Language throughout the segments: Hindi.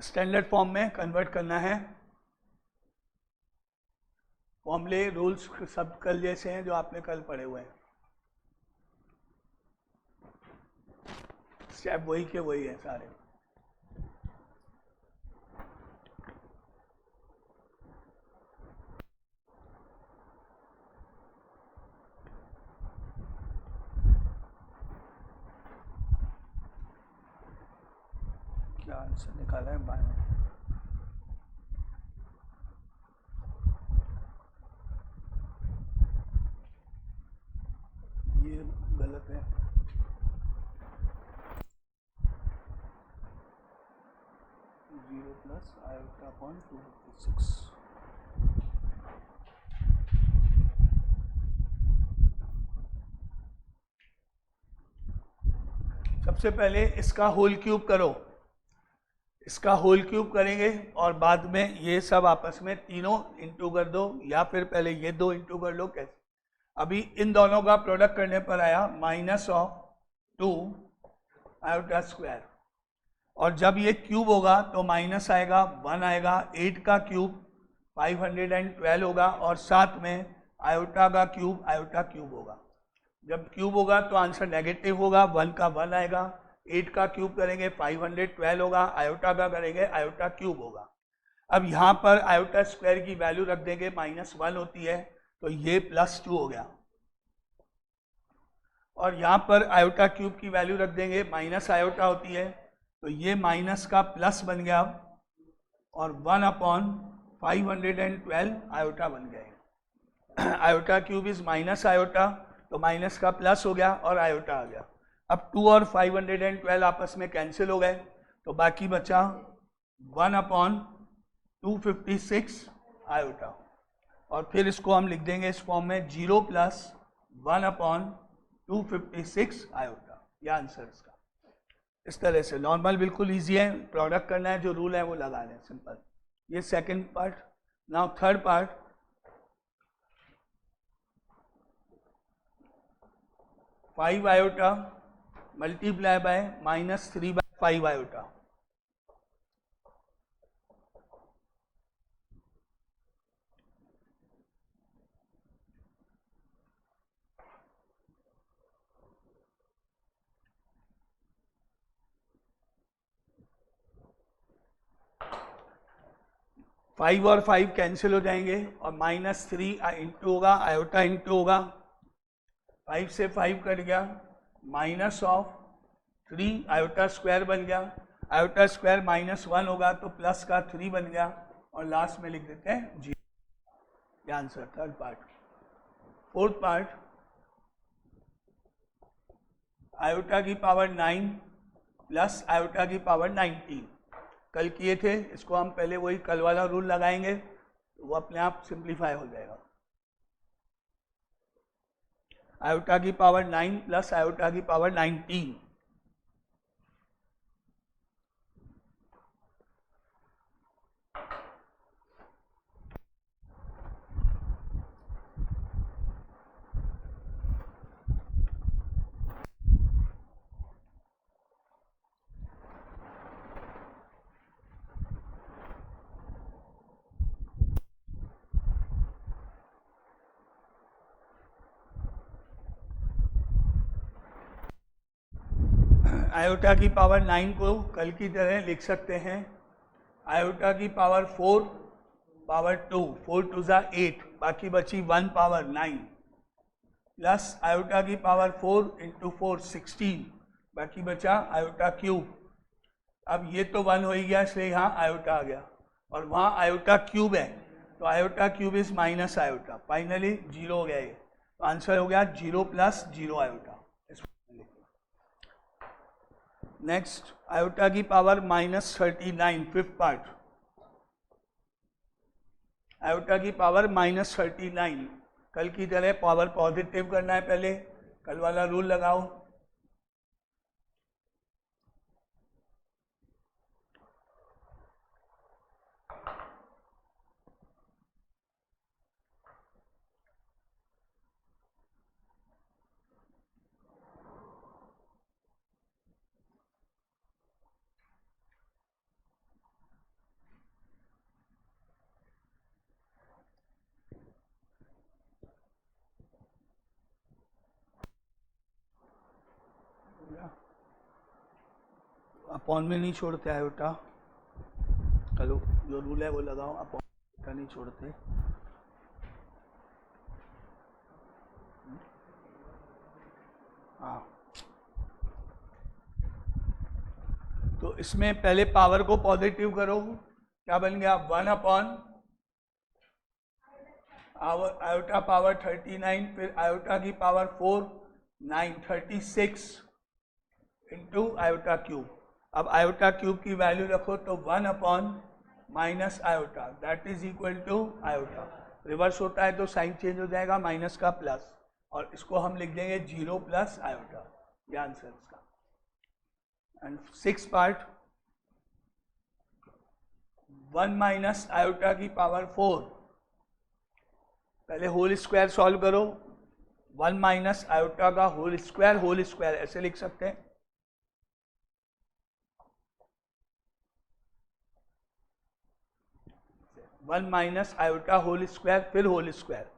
स्टैंडर्ड फॉर्म में कन्वर्ट करना है। फॉर्मूले रूल्स सब कल जैसे हैं जो आपने कल पढ़े हुए हैं, स्टेप वही के वही है सारे। क्या आंसर निकाला है बाय में? ये गलत है। Zero plus iota upon 256। सबसे पहले इसका होल क्यूब करो, इसका होल क्यूब करेंगे और बाद में ये सब आपस में तीनों इंटू कर दो, या फिर पहले ये दो इंटू कर लो। कैसे? अभी इन दोनों का प्रोडक्ट करने पर आया -2 आयोटा स्क्वायर, और जब ये क्यूब होगा तो माइनस आएगा, 1 आएगा, 8 का क्यूब 512 होगा, और साथ में आयोटा का क्यूब होगा। जब क्यूब होगा तो आंसर नेगेटिव होगा, 1 का 1 आएगा, 8 का क्यूब करेंगे 512 होगा, आयोटा का करेंगे आयोटा क्यूब होगा। अब यहाँ पर आयोटा स्क्वायर की वैल्यू रख देंगे, -1 होती है तो ये +2 हो गया, और यहाँ पर आयोटा क्यूब की वैल्यू रख देंगे, माइनस आयोटा होती है तो ये माइनस का प्लस बन गया, और 1/512 आयोटा बन गया। Iota cube is minus iota, तो माइनस का प्लस हो गया और आयोटा आ गया। अब 2 और 512 आपस में कैंसिल हो गए, तो बाकी बचा 1/256 आयोटा, और फिर इसको हम लिख देंगे इस फॉर्म में 0 + 1/256 आयोटा। यह आंसर इसका। इस तरह से नॉर्मल बिल्कुल इजी है, प्रोडक्ट करना है, जो रूल है वो लगा लें, सिंपल। ये second part. Now third part, 5 iota multiply bye -3/5 iota. Five और 5 कैंसिल हो जाएंगे, और -3 इंटू होगा, आयोटा इंटू होगा, 5 से 5 कट गया, -3 आयोटा स्क्वायर बन गया, आयोटा स्क्वायर -1 होगा तो प्लस का 3 बन गया, और लास्ट में लिख देते हैं 0। ये answer third part. Fourth part, iota की पावर 9 प्लस आयोटा की पावर 19 कल किए थे, इसको हम पहले वही कल वाला रूल लगाएंगे, तो वो अपने आप सिंप्लीफाई हो जाएगा। आयोटा की पावर 9 प्लस आयोटा की पावर 19। आयोटा की पावर 9 को कल की तरह लिख सकते हैं, आयोटा की पावर 4 पावर 2, 4 2 ज़ा 8, बाकी बची 1 पावर 9, प्लस आयोटा की पावर 4 इंटू 4 16, बाकी बचा आयोटा क्यूब। अब ये तो 1 हो ही गया, इसलिए यहाँ आयोटा आ गया, और वहाँ आयोटा क्यूब है, तो iota cube is minus iota, finally 0 हो गया ये, तो आंसर हो गया 0 + 0 आयोटा। नेक्स्ट, आयोटा की पावर -39, फिफ्थ पार्ट, आयोटा की पावर -39, कल की तरह पावर पॉजिटिव करना है, पहले कल वाला रूल लगाओ। अपॉन में नहीं छोड़ते आयोटा, चलो जो रूल है वो लगाओ, अपॉन का नहीं छोड़ते। हाँ, तो इसमें पहले पावर को पॉजिटिव करो, क्या बन गया 1 अपॉन आयोटा पावर 39, फिर आयोटा की पावर 4 9 36 इंटू आयोटा क्यूब। अब आयोटा क्यूब की वैल्यू रखो तो 1 upon minus iota that is equal to iota. Reverse होता है तो साइन चेंज हो जाएगा, माइनस का प्लस, और इसको हम लिख देंगे 0 प्लस आयोटा, ये आंसर इसका। एंड 6 पार्ट 1 माइनस आयोटा की पावर 4, पहले होल स्क्वायर सॉल्व करो, 1 माइनस आयोटा का होल स्क्वायर ऐसे लिख सकते हैं। One minus iota whole square, फिर होल स्क्वायर,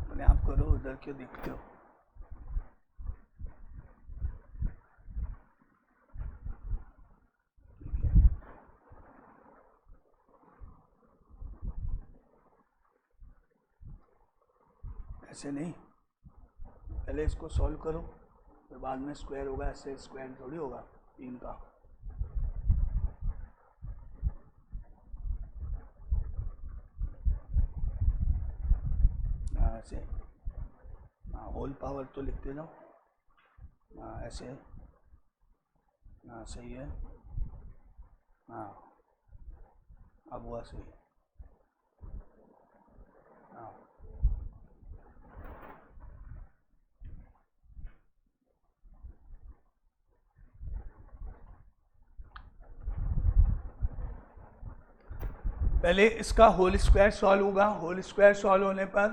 अपने आप करो, उधर क्यों देखते हो। ऐसे नहीं, पहले इसको सॉल्व करो फिर बाद में स्क्वायर होगा, ऐसे स्क्वायर थोड़ी होगा 3 का। ऐसे हाँ, होल पावर तो लिखते जाओ, हाँ ऐसे, हाँ सही है, हाँ अब हुआ सही, हाँ पहले इसका होल स्क्वायर सॉल्व होगा, होल स्क्वायर सॉल्व होने पर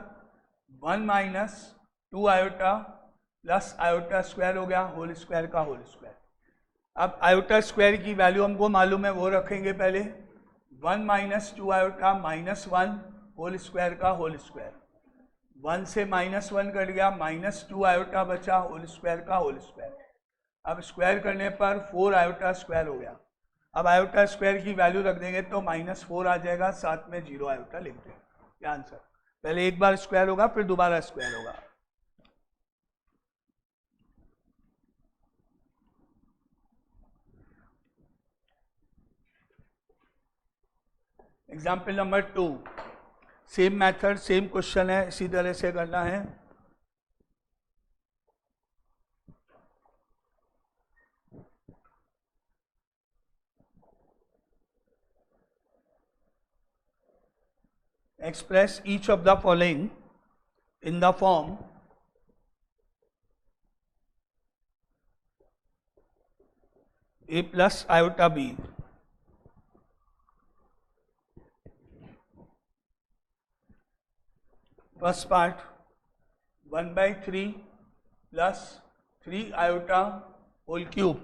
1 minus 2 iota plus iota square हो गया, होल स्क्वायर का होल स्क्वायर। अब आयोटा स्क्वायर की वैल्यू हमको मालूम है, वो रखेंगे पहले, 1 minus 2 iota minus 1 whole square का होल स्क्वायर, 1 से -1 कट गया, -2 आयोटा बचा होल स्क्वायर का होल स्क्वायर। अब स्क्वायर करने पर 4 आयोटा स्क्वायर हो गया। अब आयोटा स्क्वायर की वैल्यू रख देंगे तो -4 आ जाएगा, साथ में 0 आयोटा लिख देंगे, ये आंसर। पहले एक बार स्क्वायर होगा फिर दोबारा स्क्वायर होगा। Example number 2, same method same question है, इसी तरह से करना है। Express each of the following in the form a plus iota b. First part 1/3 plus 3 iota whole cube.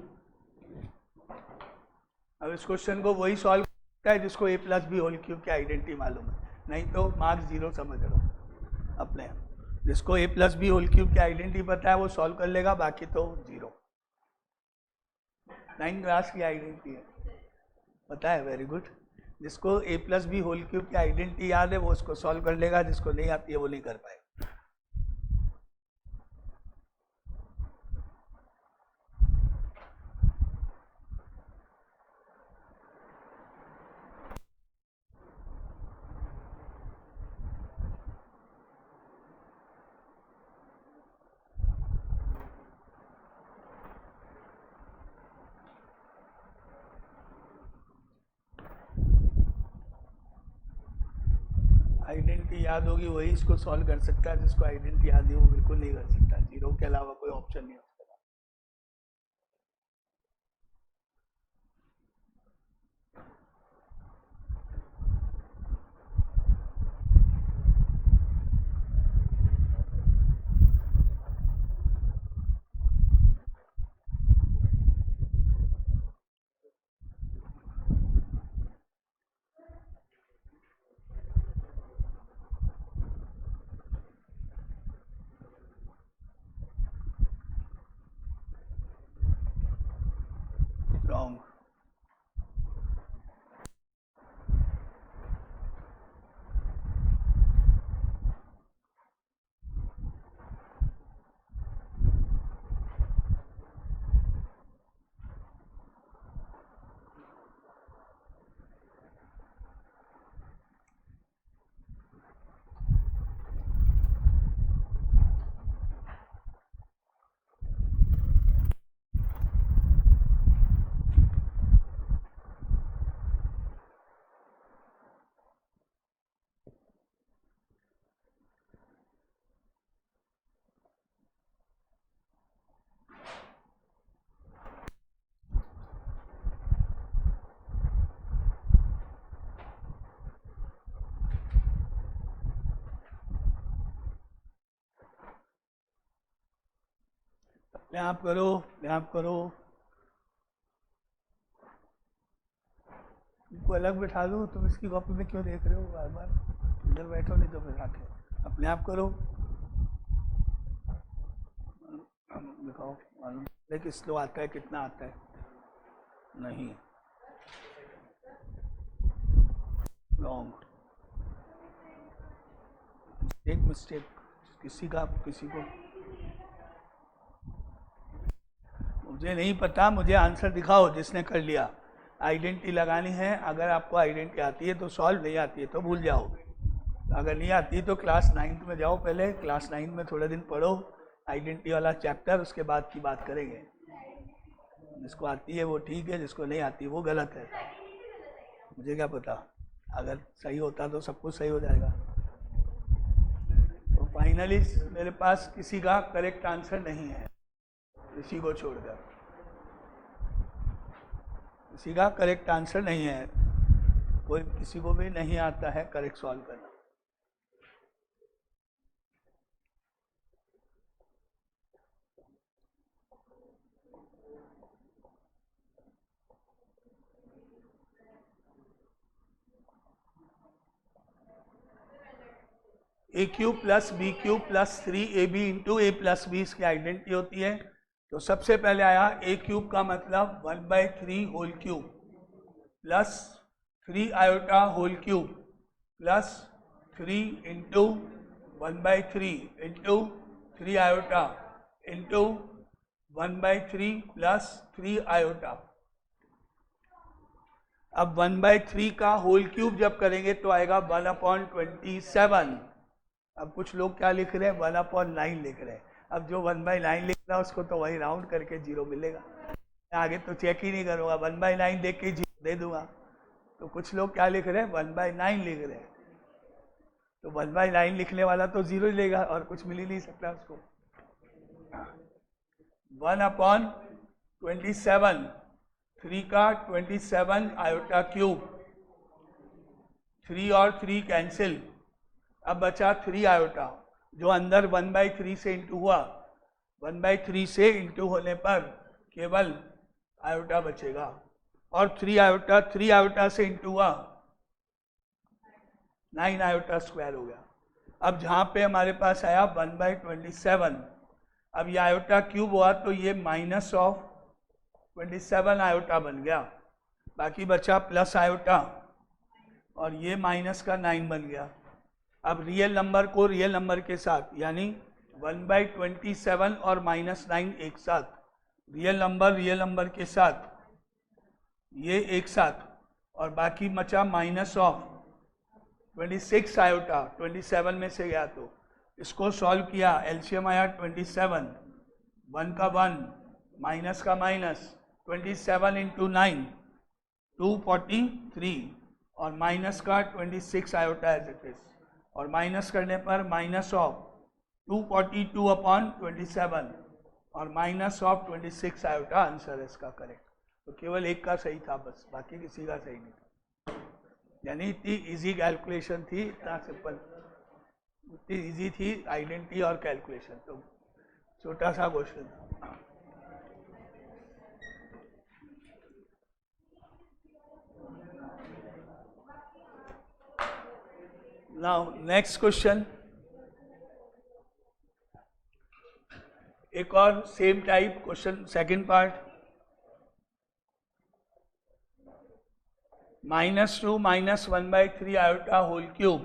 अब इस क्वेश्चन को वही सॉल्व करता है जिसको a plus B whole cube की आइडेंटिटी मालूम है, नहीं तो मार्क्स 0 समझ लो अपने। जिसको a plus B whole cube की आइडेंटिटी पता है वो सॉल्व कर लेगा, बाकी तो 0। 9th क्लास की आइडेंटिटी है, पता है, वेरी गुड। जिसको a plus B whole cube की आइडेंटिटी याद है वो उसको सॉल्व कर लेगा, जिसको नहीं आती है वो नहीं कर पाएगा। आइडेंटिटी याद होगी वही इसको सॉल्व कर सकता है, जिसको आइडेंटिटी याद नहीं वो बिल्कुल नहीं कर सकता, 0 के अलावा कोई ऑप्शन नहीं होता। अपने आप करो, अपने आप करो। तुमको अलग बिठा दूँ? तुम इसकी कॉपी में क्यों देख रहे हो बार बार? इधर बैठो, नहीं तो फिर आके अपने आप करो। दिखाओ मालूम लेकिन स्लो आता है, कितना आता है? नहीं, रॉन्ग, एक मिस्टेक किसी का, किसी को। मुझे नहीं पता, मुझे आंसर दिखाओ जिसने कर लिया। आइडेंटिटी लगानी है, अगर आपको आइडेंटिटी आती है तो सॉल्व, नहीं आती है तो भूल जाओगे। अगर नहीं आती तो क्लास 9th में जाओ, पहले क्लास 9 में थोड़े दिन पढ़ो आइडेंटिटी वाला चैप्टर, उसके बाद की बात करेंगे। जिसको आती है वो ठीक है, जिसको नहीं आती वो गलत है। मुझे क्या पता, अगर सही होता तो सब कुछ सही हो जाएगा। तो फाइनली मेरे पास किसी का करेक्ट आंसर नहीं है, इसी को छोड़कर किसी का करेक्ट आंसर नहीं है। कोई किसी को भी नहीं आता है करेक्ट सॉल्व करना। A cube plus B cube plus 3ab into A plus B इसकी आइडेंटिटी होती है। तो सबसे पहले आया ए क्यूब का मतलब 1/3 whole cube plus 3 iota whole cube plus 3 into 1/3 into 3 iota into 1/3 plus 3 iota. अब 1/3 का होल क्यूब जब करेंगे तो आएगा 1/27। अब कुछ लोग क्या लिख रहे हैं, 1/9 लिख रहे हैं। अब जो 1/9 लिख रहा है उसको तो वही राउंड करके 0 मिलेगा। आगे तो चेक ही नहीं करूँगा, 1/9 देख के 0 दे दूंगा। तो कुछ लोग क्या लिख रहे हैं, 1/9 लिख रहे हैं। तो 1/9 लिखने वाला तो 0 ही लेगा और कुछ मिल ही नहीं सकता उसको। 1/27, 3 का 27 आयोटा क्यूब, 3 और 3 कैंसिल, अब बचा 3 आयोटा जो अंदर 1/3 से इंटू हुआ। 1/3 से इंटू होने पर केवल आयोटा बचेगा और 3 आयोटा से इंटू हुआ 9 आयोटा स्क्वायर हो गया। अब जहाँ पे हमारे पास आया 1/27, अब ये आयोटा क्यूब हुआ तो ये -27 आयोटा बन गया, बाकी बचा प्लस आयोटा और ये माइनस का 9 बन गया। अब रियल नंबर को रियल नंबर के साथ, यानी 1/27 और -9 एक साथ, रियल नंबर के साथ, ये एक साथ, और बाकी बचा -26 आयोटा 27 में से गया। तो इसको सॉल्व किया, एलसीएम आया 27, 1 का 1, माइनस का माइनस, 27 इंटू 9 243 और माइनस का 26 आयोटा एज इट इज, और माइनस करने पर -242/27 और -26 आयोटा आंसर है इसका करेक्ट। तो केवल एक का सही था बस, बाकी किसी का सही नहीं था। यानी इतनी इजी कैलकुलेशन थी, इतना सिंपल, इतनी इजी थी आइडेंटिटी और कैलकुलेशन। तो छोटा सा क्वेश्चन था। Now next question, एक और same type question, second part, -2 -1/3 iota whole cube,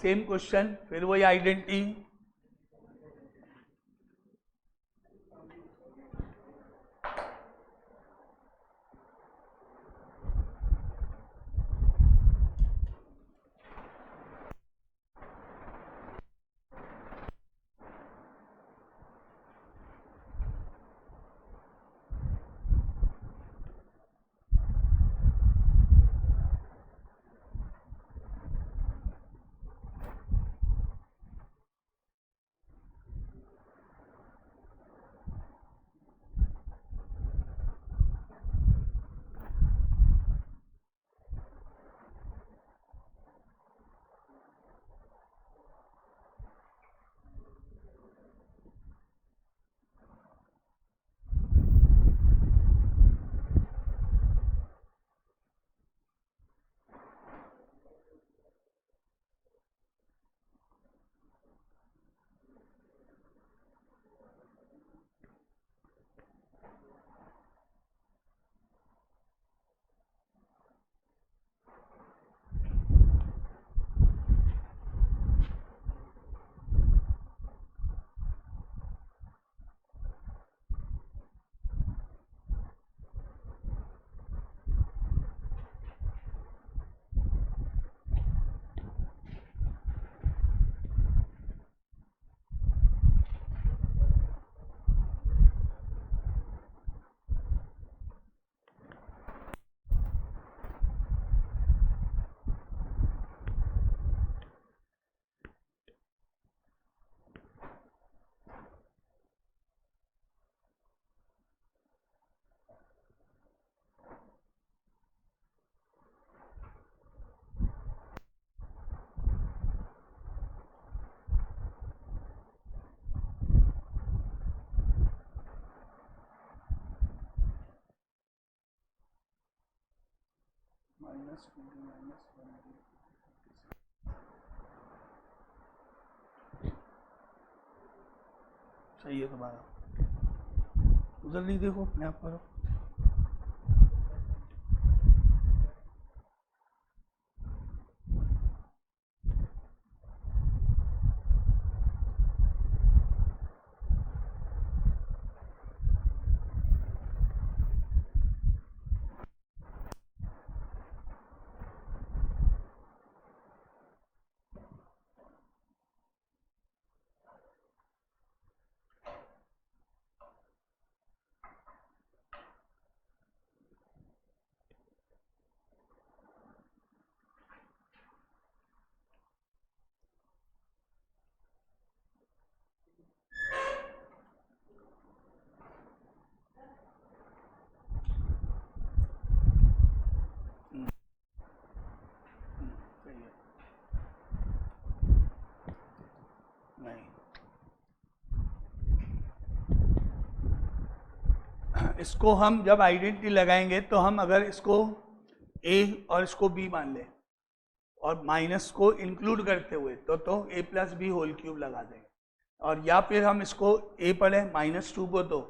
same question, फिर वही आइडेंटिटी। सही है तुम्हारा, उधर नहीं देखो, अपने आप करो। इसको हम जब आइडेंटिटी लगाएंगे तो हम अगर इसको a और इसको b मान लें और माइनस को इंक्लूड करते हुए तो a plus B whole cube लगा देंगे, और या फिर हम इसको a पढ़ें -2 को तो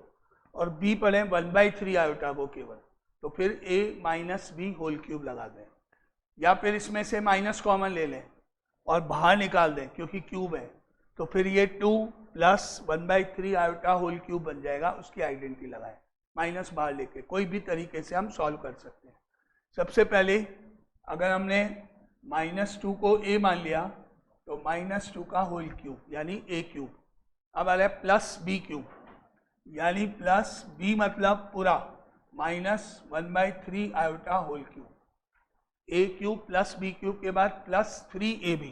और b पढ़ें 1/3 आयोटा को केवल, तो फिर a minus B whole cube लगा दें, या फिर इसमें से माइनस कॉमन ले लें और बाहर निकाल दें क्योंकि क्यूब है, तो फिर ये 2 प्लस 1/3 आयोटा होल क्यूब बन जाएगा। उसकी आइडेंटिटी लगाएं, माइनस बाहर लेके कोई भी तरीके से हम सॉल्व कर सकते हैं। सबसे पहले अगर हमने -2 को a मान लिया तो -2 का होल क्यूब यानी a क्यूब, अब आ रहा है प्लस b क्यूब यानी प्लस b मतलब पूरा -1/3 iota whole cube, a cube plus b cube के बाद प्लस 3ab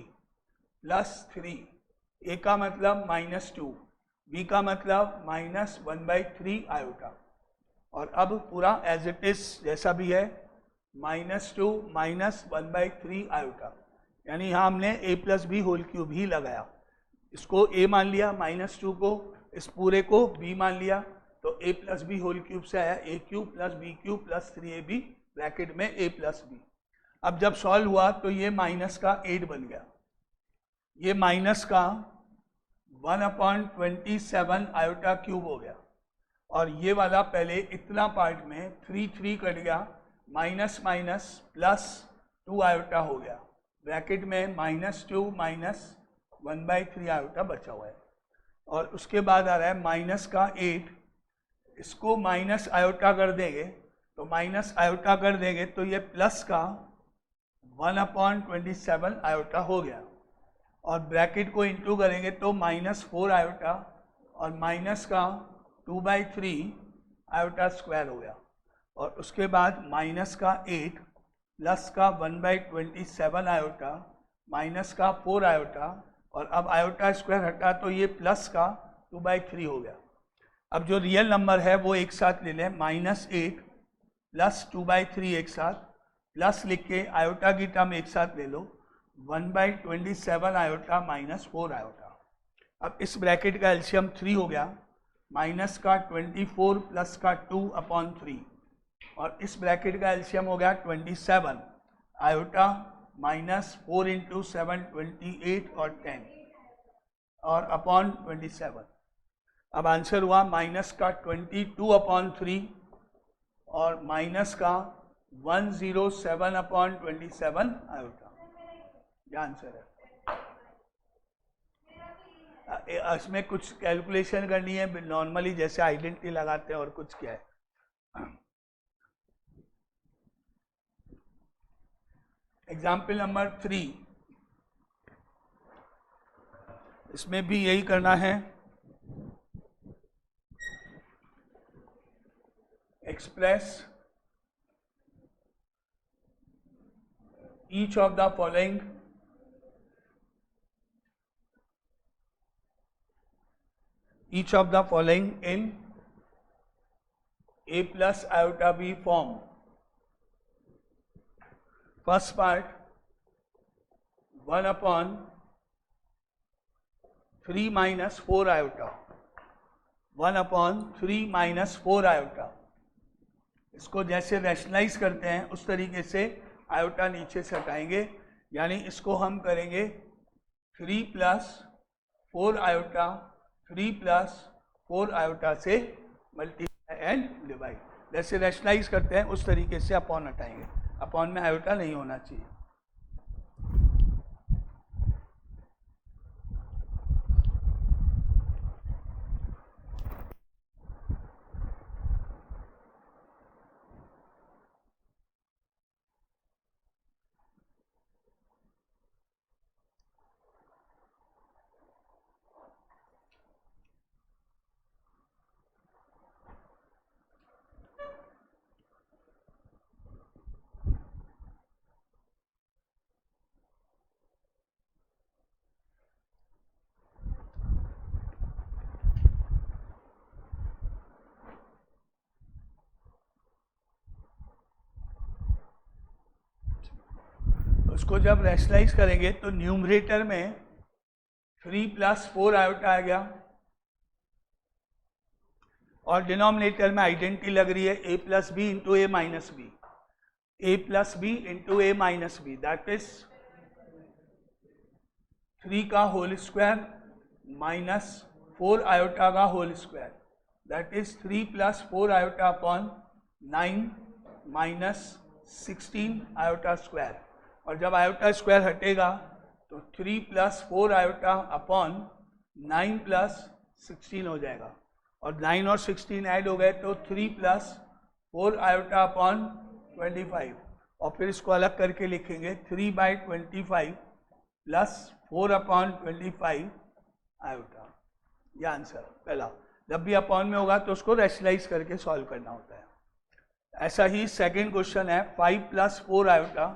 प्लस 3, a का मतलब -2, b का मतलब -1/3 आयोटा, और अब पूरा एज इट इज जैसा भी है -2 -1/3 आयोटा, यानी यहाँ हमने a plus B whole cube ही लगाया। इसको a मान लिया, -2 को, इस पूरे को b मान लिया, तो a plus B whole cube से आया a cube plus B cube plus 3ab bracket में a प्लस बी। अब जब सॉल्व हुआ तो ये माइनस का 8 बन गया, ये माइनस का 1/27 आयोटा क्यूब हो गया, और ये वाला पहले इतना पार्ट में 3 कट गया, माइनस माइनस प्लस 2 आयोटा हो गया, ब्रैकेट में -2 -1/3 आयोटा बचा हुआ है, और उसके बाद आ रहा है माइनस का 8, इसको माइनस आयोटा कर देंगे तो माइनस आयोटा कर देंगे तो ये प्लस का 1/27 आयोटा हो गया, और ब्रैकेट को इंटू करेंगे तो -4 आयोटा और माइनस का 2/3 आयोटा स्क्वायर हो गया, और उसके बाद माइनस का 8 प्लस का 1/27 आयोटा माइनस का 4 आयोटा, और अब आयोटा स्क्वायर हटा तो ये प्लस का 2/3 हो गया। अब जो रियल नंबर है वो एक साथ ले लें, -8 प्लस 2/3 एक साथ, प्लस लिख के आयोटा की टर्म एक साथ ले लो, 1/27 आयोटा -4 आयोटा। अब इस ब्रैकेट का एलसीएम 3 हो गया, माइनस का 24 प्लस का 2/3, और इस ब्रैकेट का एलसीएम हो गया 27 आयोटा -4 × 7 28 और 10 और अपॉन 27। अब आंसर हुआ माइनस का 22/3 और माइनस का 107/27 आयोटा, यह आंसर है। इसमें कुछ कैलकुलेशन करनी है नॉर्मली जैसे आइडेंटिटी लगाते हैं, और कुछ क्या है। एग्जाम्पल नंबर 3, इसमें भी यही करना है। Express each of the following in a plus iota b form. First part 1/3 minus 4 iota, 1/3 minus 4 iota। इसको जैसे रैशनलाइज करते हैं उस तरीके से आयोटा नीचे से हटाएंगे, यानी इसको हम करेंगे 3 + 4 आयोटा, 3 + 4 आयोटा से मल्टीप्लाई एंड डिवाइड। जैसे रैशनलाइज करते हैं उस तरीके से अपॉन हटाएंगे, अपॉन में आयोटा नहीं होना चाहिए। उसको जब रैशनलाइज करेंगे तो न्यूमरेटर में 3 + 4 आयोटा आ गया और डिनोमिनेटर में आइडेंटिटी लग रही है a + b × a - b, a + b × a - b, that is 3 का होल स्क्वायर माइनस 4 आयोटा का whole square, that is 3 + 4 iota upon 9 minus 16 iota square. और जब आयोटा स्क्वायर हटेगा तो 3 + 4 आयोटा अपॉन 9 + 16 हो जाएगा, और 9 और 16 ऐड हो गए तो 3 + 4 आयोटा अपॉन 25, और फिर इसको अलग करके लिखेंगे 3/25 + 4 अपॉन 25 आयोटा। यह आंसर पहला। जब भी अपॉन में होगा तो उसको रैशनलाइज करके सॉल्व करना होता है। ऐसा ही सेकंड क्वेश्चन है 5 + 4 आयोटा,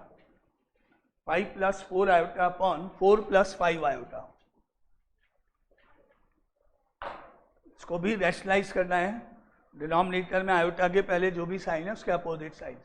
5 + 4 आयोटा अपॉन 4 + 5 आयोटा। इसको भी रैशनलाइज करना है। डिनोमिनेटर में आयोटा के पहले जो भी साइन है उसके अपोजिट साइन।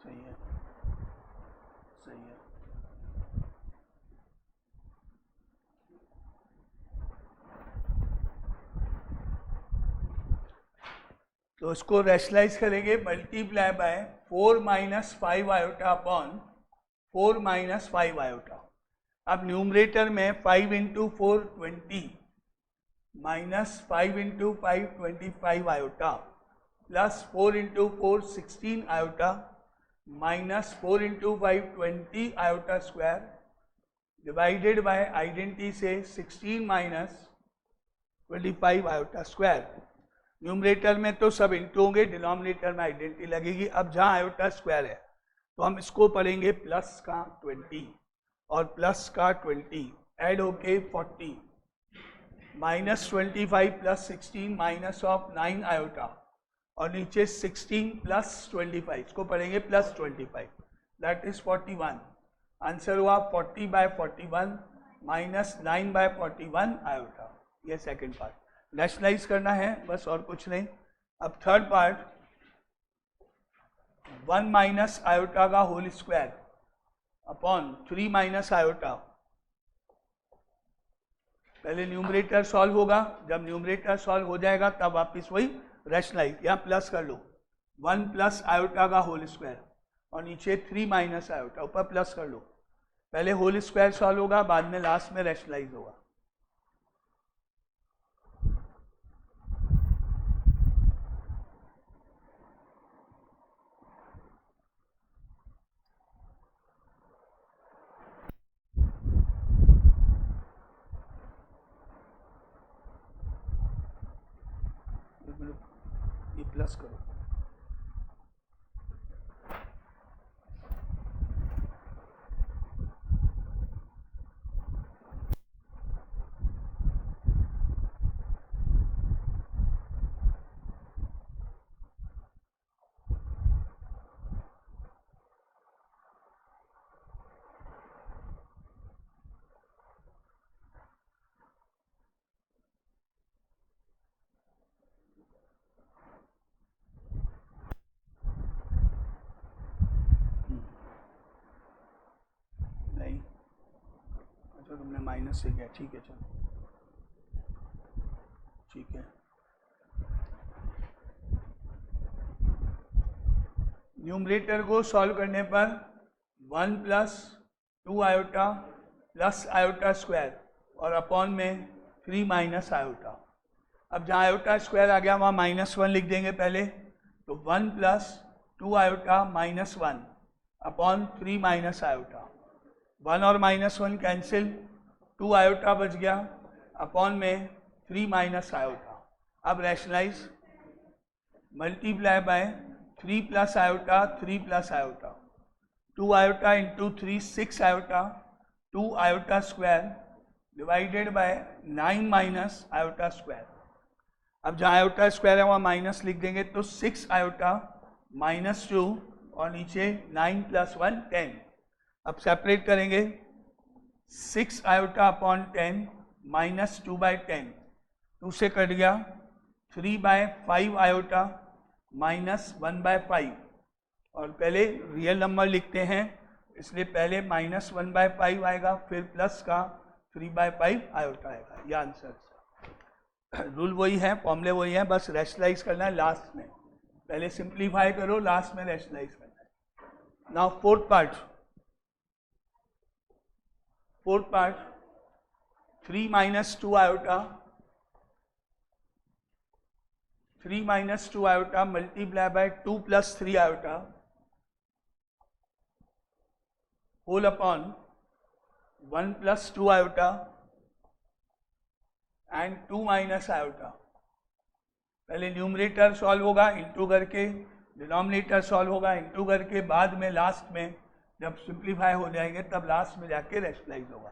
सही है, सही है। तो इसको रैशनलाइज करेंगे, multiply by 4 - 5 iota upon 4 - 5 iota. अब न्यूमरेटर में 5 × 4 20 minus 5 × 5 25 iota plus 4 × 4 16 iota minus 4 × 5 20 iota square divided bye identity से 16 माइनस 25 आयोटा स्क्वायर। न्यूमरेटर में तो सब इंटू होंगे, डिनोमिनेटर में आइडेंटिटी लगेगी। अब जहाँ आयोटा स्क्वायर है तो हम इसको पढ़ेंगे प्लस का 20 और प्लस का 20 ऐड होके 40 minus 25 plus 16 minus of 9 iota और नीचे 16 प्लस 25, इसको पढ़ेंगे प्लस 25, दैट इज 41। आंसर हुआ 40/41 माइनस 9/41 आयोटा। ये सेकंड पार्ट रैशनलाइज करना है बस, और कुछ नहीं। अब थर्ड पार्ट 1 माइनस आयोटा का whole square upon 3 minus iota. पहले न्यूमरेटर सॉल्व होगा, जब न्यूमरेटर सॉल्व हो जाएगा तब वापिस वही रैशनलाइज, यहाँ प्लस कर लो 1 प्लस आयोटा का होल स्क्वायर और नीचे 3 माइनस आयोटा, ऊपर प्लस कर लो पहले होल स्क्वायर सॉल्व होगा, बाद में लास्ट में रैशनलाइज होगा। ये प्लस करो, नहीं अच्छा तुमने माइनस से किया, ठीक है चलो ठीक है। न्यूमरेटर को सॉल्व करने पर 1 plus 2 iota plus iota square और अपॉन में 3 माइनस आयोटा। अब जहाँ आयोटा स्क्वायर आ गया वहाँ -1 लिख देंगे पहले, तो 1 plus 2 iota -1 upon 3 minus iota. 1 और -1 कैंसिल, 2 आयोटा बच गया अपॉन में 3 माइनस आयोटा। अब rationalise, multiply by 3 plus iota 3 plus iota, 2 iota into 3 6 iota, 2 iota square divided by 9 minus iota square. अब जहाँ आयोटा स्क्वायर है वहाँ माइनस लिख देंगे, तो 6 आयोटा -2 और नीचे 9 प्लस 1 10। अब सेपरेट करेंगे, 6 आयोटा अपॉन 10 -2 बाई 10, 2 से कट गया, 3 बाय 5 आयोटा -1 बाय 5। और पहले रियल नंबर लिखते हैं इसलिए पहले -1 बाय 5 आएगा, फिर प्लस का 3 बाय 5 आयोटा आएगा। ये आंसर रूल वही है, फॉर्मूले वही है, बस रैशनलाइज करना है लास्ट में। पहले सिंप्लीफाई करो, लास्ट में रैशनलाइज करना है। Now fourth part 3 minus 2 iota, 3 minus 2 iota multiply by 2 plus 3 iota whole upon 1 plus 2 iota and 2 minus iota. पहले न्यूमरेटर सॉल्व होगा इंटू करके, डिनोमिनेटर सॉल्व होगा इंटू करके, बाद में लास्ट में जब सिंप्लीफाई हो जाएंगे तब लास्ट में जाके रैशनलाइज होगा।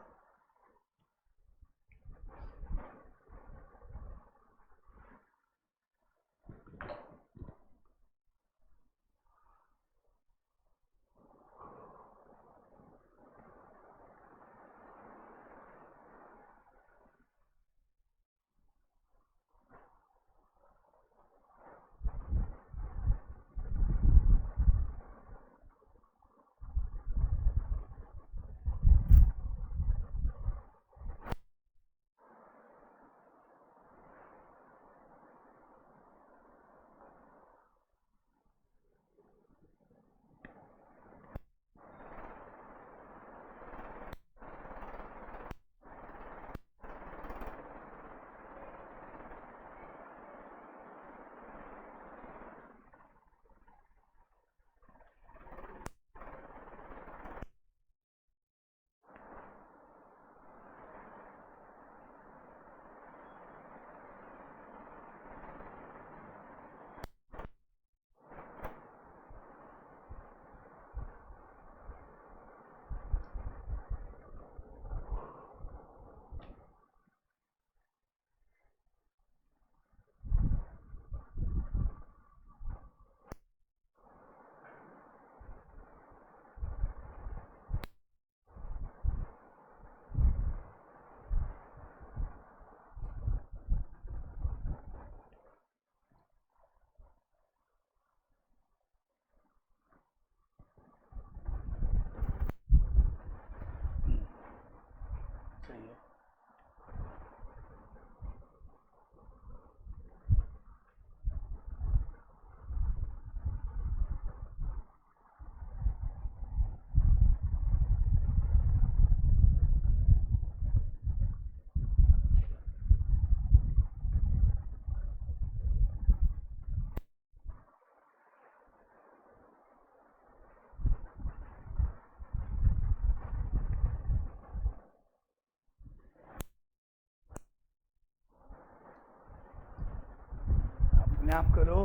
नाप करो,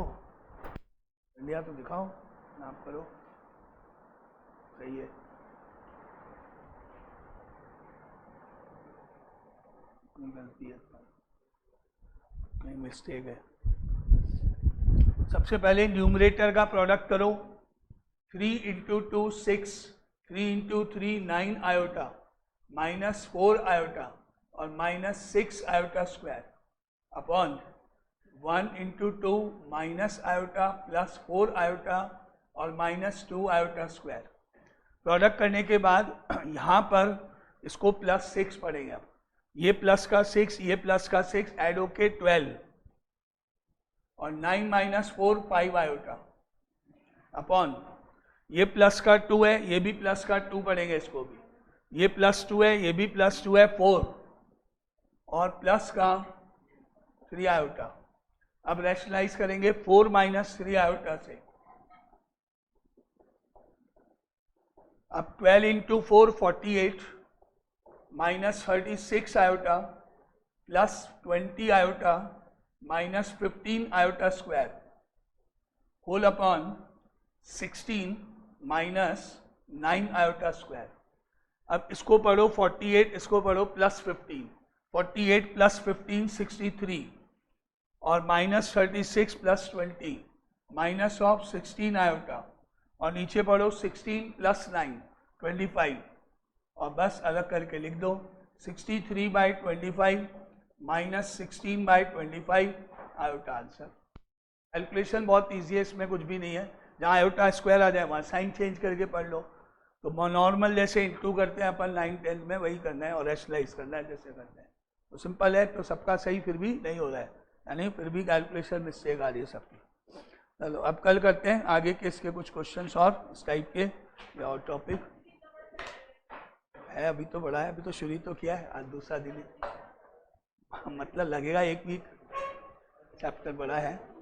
इंडिया तो दिखाओ, नाप करो, सही है। गलती है, नहीं मिस्टेक है। सबसे पहले न्यूमरेटर का प्रोडक्ट करो, 3 into 2 6, 3 into 3 9 iota, minus 4 iota और minus 6 iota square upon 1 into 2 minus iota plus 4 iota और माइनस 2 आयोटा स्क्वायर। प्रोडक्ट करने के बाद यहाँ पर इसको प्लस 6 पढ़ेंगे। अब ये प्लस का 6, ये प्लस का 6 ऐड होके 12 और 9 माइनस 4 5 आयोटा अपॉन ये प्लस का 2 है, ये भी प्लस का 2 पढ़ेंगे इसको भी, ये प्लस 2 है, ये भी प्लस 2 है 4 और प्लस का 3 आयोटा। अब रैशनलाइज करेंगे 4 माइनस 3 आयोटा से। अब 12 into 4 48 minus 36 iota plus 20 iota minus 15 iota square whole upon 16 minus 9 iota square. अब इसको पढ़ो 48, इसको पढ़ो प्लस 15, 48 प्लस 15 63 और minus 36 plus 20 minus of 16 iota और नीचे पढ़ो 16 प्लस 9 25 और बस अलग करके लिख दो 63 by 25 minus 16 by 25 iota answer. Calculation बहुत ईजी है, इसमें कुछ भी नहीं है। जहाँ आयोटा स्क्वायर आ जाए वहाँ साइन चेंज करके पढ़ लो। तो नॉर्मल जैसे इंटू करते हैं अपन 9 10 में वही करना है और रैशनलाइज करना है जैसे करते हैं। तो सिंपल है, तो सबका सही फिर भी नहीं हो रहा है, यानी फिर भी कैलकुलेशन मिस्टेक आ रही है सबकी। चलो अब कल करते हैं आगे के इसके कुछ क्वेश्चंस और इस टाइप के या और टॉपिक है। अभी तो बड़ा है, अभी तो शुरू तो किया है, आज दूसरा दिन मतलब लगेगा 1 वीक, चैप्टर बड़ा है।